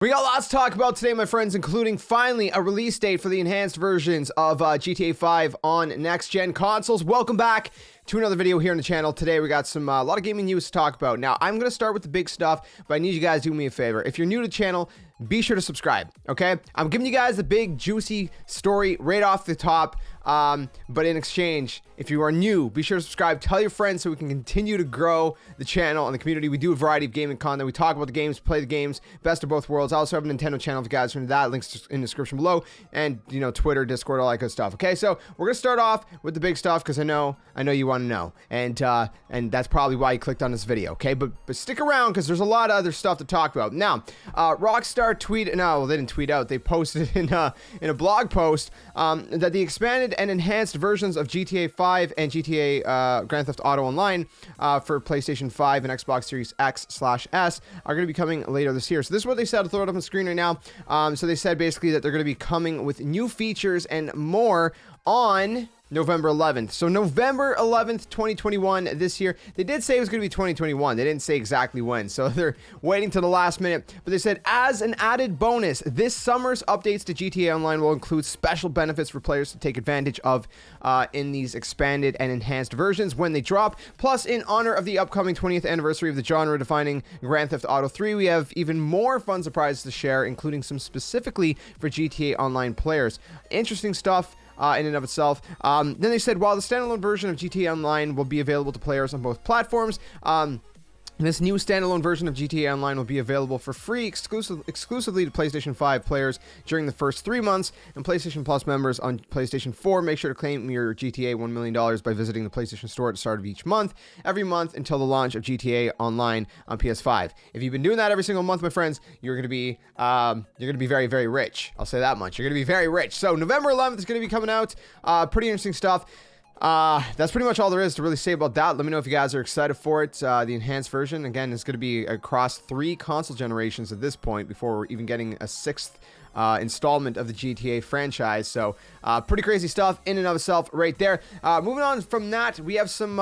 We got lots to talk about today, my friends, including finally a release date for the enhanced versions of GTA 5 on next-gen consoles. Welcome back to another video here on the channel. Today we got a lot of gaming news to talk about. Now, I'm going to start with the big stuff, but I need you guys to do me a favor. If you're new to the channel, be sure to subscribe, okay? I'm giving you guys the big, juicy story right off the top, but in exchange, if you are new, be sure to subscribe, tell your friends so we can continue to grow the channel and the community. We do a variety of gaming content. We talk about the games, play the games, best of both worlds. I also have a Nintendo channel if you guys are into that. Links in the description below, and, you know, Twitter, Discord, all that good stuff, okay? So we're going to start off with the big stuff because I know you want to know, and that's probably why you clicked on this video, okay? But stick around because there's a lot of other stuff to talk about. Now, Rockstar tweeted, no, they didn't tweet out, they posted in a blog post that the expanded and enhanced versions of GTA 5 and GTA Grand Theft Auto Online for PlayStation 5 and Xbox Series X/S are going to be coming later this year. So this is what they said. I'll throw it up on the screen right now. So they said basically that they're going to be coming with new features and more on November 11th. So November 11th, 2021 this year. They did say it was going to be 2021. They didn't say exactly when. So they're waiting to the last minute. But they said, as an added bonus, this summer's updates to GTA Online will include special benefits for players to take advantage of in these expanded and enhanced versions when they drop. Plus, in honor of the upcoming 20th anniversary of the genre-defining Grand Theft Auto 3, we have even more fun surprises to share, including some specifically for GTA Online players. Interesting stuff. In and of itself. Then they said, while the standalone version of GTA Online will be available to players on both platforms, this new standalone version of GTA Online will be available for free exclusively to PlayStation 5 players during the first 3 months, and PlayStation Plus members on PlayStation 4, make sure to claim your GTA $1 million by visiting the PlayStation Store at the start of each month, every month until the launch of GTA Online on PS5. If you've been doing that every single month, my friends, you're going to be very, very rich. I'll say that much. You're going to be very rich. So November 11th is going to be coming out. Pretty interesting stuff. That's pretty much all there is to really say about that. Let me know if you guys are excited for it. The enhanced version, again, is going to be across 3 console generations at this point before we're even getting a 6th installment of the GTA franchise. So pretty crazy stuff in and of itself right there. Moving on from that, we have some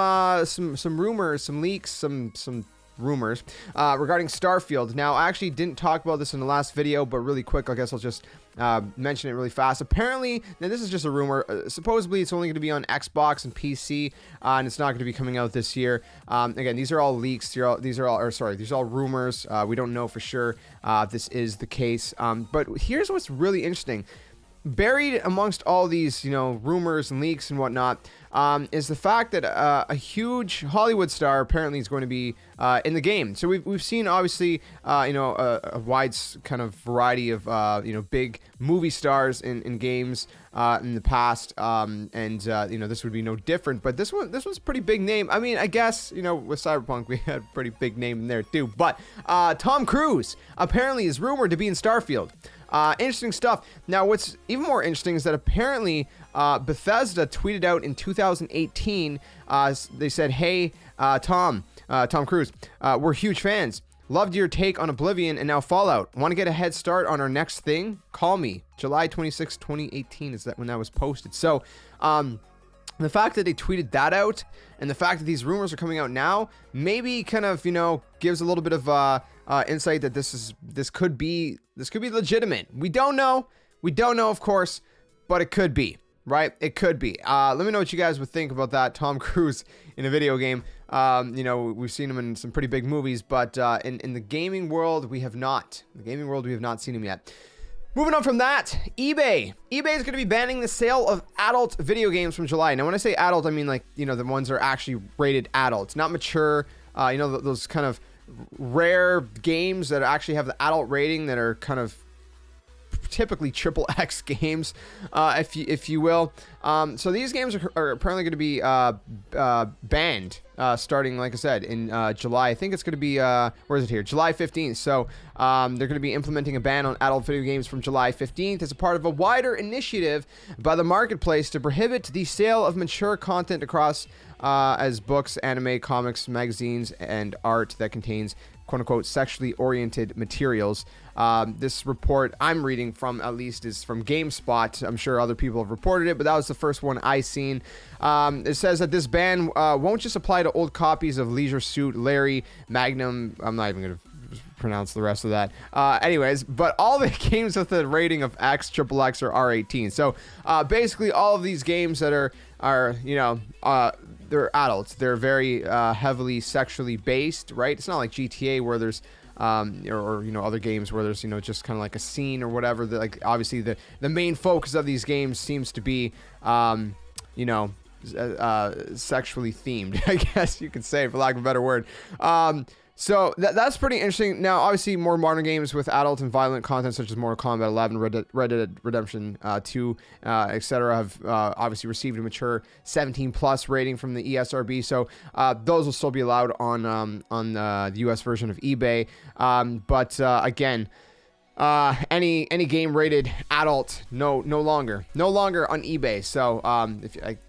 rumors, some leaks, some rumors regarding Starfield. Now, I actually didn't talk about this in the last video, but really quick, I guess I'll just mention it really fast. Apparently, now this is just a rumor, supposedly it's only going to be on Xbox and PC, and it's not going to be coming out this year. Again, these are all leaks, these are all rumors. We don't know for sure if this is the case, but here's what's really interesting. Buried amongst all these, rumors and leaks and whatnot, is the fact that a huge Hollywood star apparently is going to be in the game. So we've seen, obviously, a wide kind of variety of, big movie stars in games in the past, and this would be no different. But this one's a pretty big name. I mean, I guess, with Cyberpunk, we had a pretty big name in there too. But Tom Cruise apparently is rumored to be in Starfield. Interesting stuff. Now, what's even more interesting is that apparently Bethesda tweeted out in 2018, they said, hey, Tom Cruise, we're huge fans. Loved your take on Oblivion and now Fallout. Want to get a head start on our next thing? Call me. July 26, 2018 is that when that was posted. So, the fact that they tweeted that out and the fact that these rumors are coming out now maybe kind of, gives a little bit of insight that this could be legitimate. We don't know, of course, but it could be, right? It could be. Let me know what you guys would think about that. Tom Cruise in a video game. We've seen him in some pretty big movies, but in the gaming world, we have not. In the gaming world, we have not seen him yet. Moving on from that, eBay. eBay is going to be banning the sale of adult video games from July. Now, when I say adult, I mean the ones that are actually rated adult, not mature. Those kind of rare games that actually have the adult rating that are kind of typically XXX games, if you will. So these games are apparently going to be banned starting, like I said, in July. I think it's going to be, where is it here? July 15th. So they're going to be implementing a ban on adult video games from July 15th as a part of a wider initiative by the marketplace to prohibit the sale of mature content across as books, anime, comics, magazines, and art that contains quote-unquote sexually oriented materials. This report I'm reading from, at least, is from GameSpot. I'm sure other people have reported it, but that was the first one I seen. It says that this ban won't just apply to old copies of Leisure Suit, Larry, Magnum. I'm not even going to pronounce the rest of that. Anyways, but all the games with a rating of X, XXX, or R18. So basically all of these games that are you know, they're adults. They're very heavily sexually based, right? It's not like GTA where there's or you know, other games where there's, you know, just kind of like a scene or whatever. Like obviously the main focus of these games seems to be you know, sexually themed, I guess you could say, for lack of a better word. So that's pretty interesting. Now, obviously, more modern games with adult and violent content, such as Mortal Kombat 11, Red Dead Redemption 2, etc., have obviously received a mature 17+ rating from the ESRB. So those will still be allowed on the US version of eBay. But again, any game rated adult, no longer on eBay. So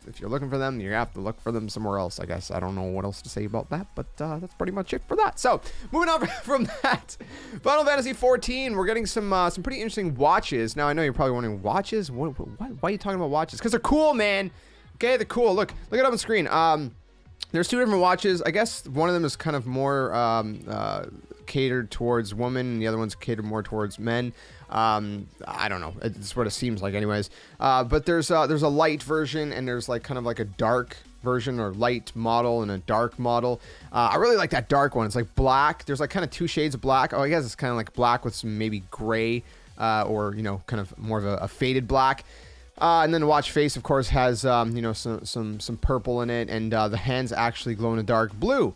if you're looking for them, you have to look for them somewhere else, I guess. I don't know what else to say about that, but that's pretty much it for that. So moving on from that, Final Fantasy 14, we're getting some pretty interesting watches. Now I know you're probably wondering, watches? Why are you talking about watches? Because they're cool, man. Okay, they're cool. Look it up on screen. There's two different watches. I guess one of them is kind of more catered towards women, and the other one's catered more towards men. I don't know. It's what it seems like, anyways. But there's a light version, and there's like kind of like a dark version or light model and a dark model. I really like that dark one. It's like black. There's like kind of two shades of black. Oh, I guess it's kind of like black with some maybe gray, or you know, kind of more of a faded black. And then the watch face, of course, has you know, some purple in it, and the hands actually glow in a dark blue.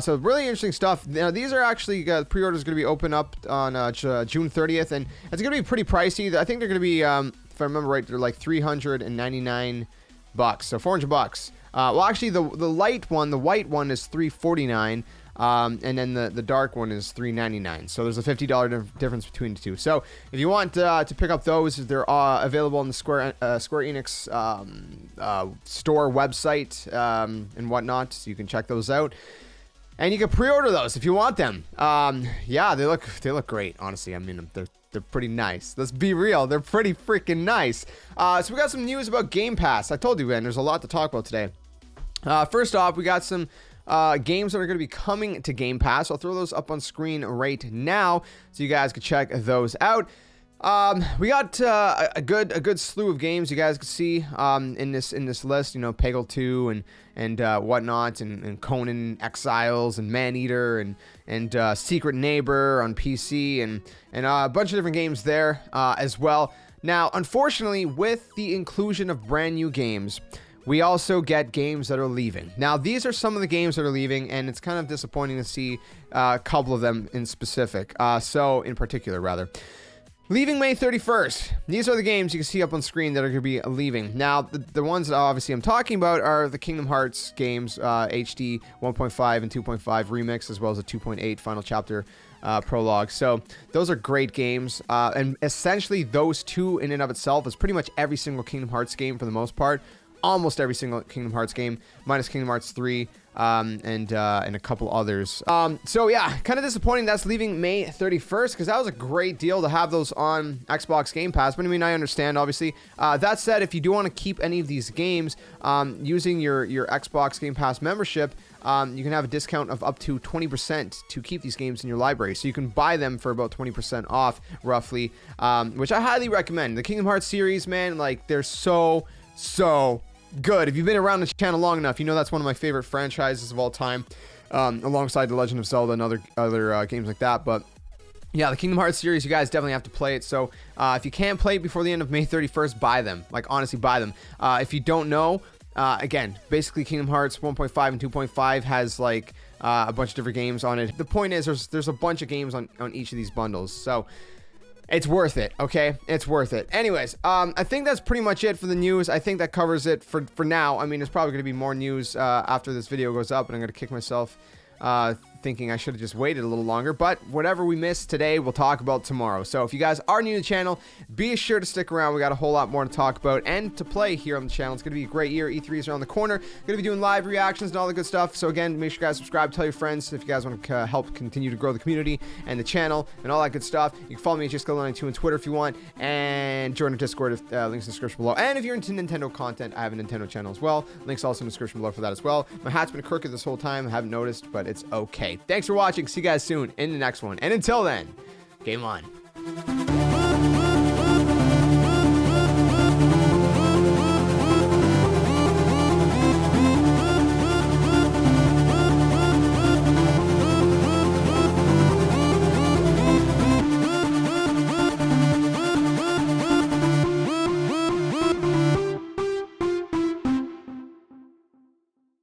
So really interesting stuff. Now, these are actually pre-orders going to be open up on June 30th, and it's going to be pretty pricey. I think they're going to be, if I remember right, they're like $399, so $400. Well, actually, the light one, the white one, is $349. And then the dark one is $399. So there's a $50 difference between the two. So if you want to pick up those, they're available on the Square Enix store website and whatnot. So you can check those out, and you can pre-order those if you want them. Yeah, they look great. Honestly, I mean, they're pretty nice. Let's be real, they're pretty freaking nice. So we got some news about Game Pass. I told you, man, there's a lot to talk about today. First off, we got some games that are going to be coming to Game Pass. I'll throw those up on screen right now so you guys can check those out. We got a good slew of games you guys can see in this list. You know, Peggle 2 and whatnot, and Conan Exiles and Maneater and Secret Neighbor on PC and a bunch of different games there as well. Now, unfortunately, with the inclusion of brand new games, we also get games that are leaving. Now, these are some of the games that are leaving, and it's kind of disappointing to see a couple of them in particular, rather. Leaving May 31st. These are the games you can see up on screen that are going to be leaving. Now, the ones that obviously I'm talking about are the Kingdom Hearts games, HD 1.5 and 2.5 Remix, as well as a 2.8 Final Chapter prologue. So those are great games, and essentially those two in and of itself is pretty much every single Kingdom Hearts game for the most part. Almost every single Kingdom Hearts game, minus Kingdom Hearts 3 and a couple others. So yeah, kind of disappointing that's leaving May 31st, because that was a great deal to have those on Xbox Game Pass. But I mean, I understand, obviously. That said, if you do want to keep any of these games using your Xbox Game Pass membership, you can have a discount of up to 20% to keep these games in your library. So you can buy them for about 20% off, roughly, which I highly recommend. The Kingdom Hearts series, man, like, they're so good. If you've been around the channel long enough, you know that's one of my favorite franchises of all time, alongside The Legend of Zelda and other games like that. But yeah, the Kingdom Hearts series, you guys definitely have to play it. So if you can't play it before the end of May 31st, buy them. Like, honestly, buy them. If you don't know, again, basically Kingdom Hearts 1.5 and 2.5 has like a bunch of different games on it. The point is, there's a bunch of games on each of these bundles. So it's worth it, okay? It's worth it. Anyways, I think that's pretty much it for the news. I think that covers it for now. I mean, there's probably going to be more news after this video goes up, and I'm going to kick myself thinking I should have just waited a little longer. But whatever we missed today, we'll talk about tomorrow. So if you guys are new to the channel, be sure to stick around. We got a whole lot more to talk about and to play here on the channel. It's going to be a great year. E3 is around the corner. Going to be doing live reactions and all the good stuff. So again, make sure you guys subscribe, tell your friends if you guys want to help continue to grow the community and the channel and all that good stuff. You can follow me at JSkeleton on Twitter if you want, and join our Discord, links in the description below. And if you're into Nintendo content, I have a Nintendo channel as well. Links also in the description below for that as well. My hat's been crooked this whole time. I haven't noticed, but it's okay. Thanks for watching. See you guys soon in the next one. And until then, game on.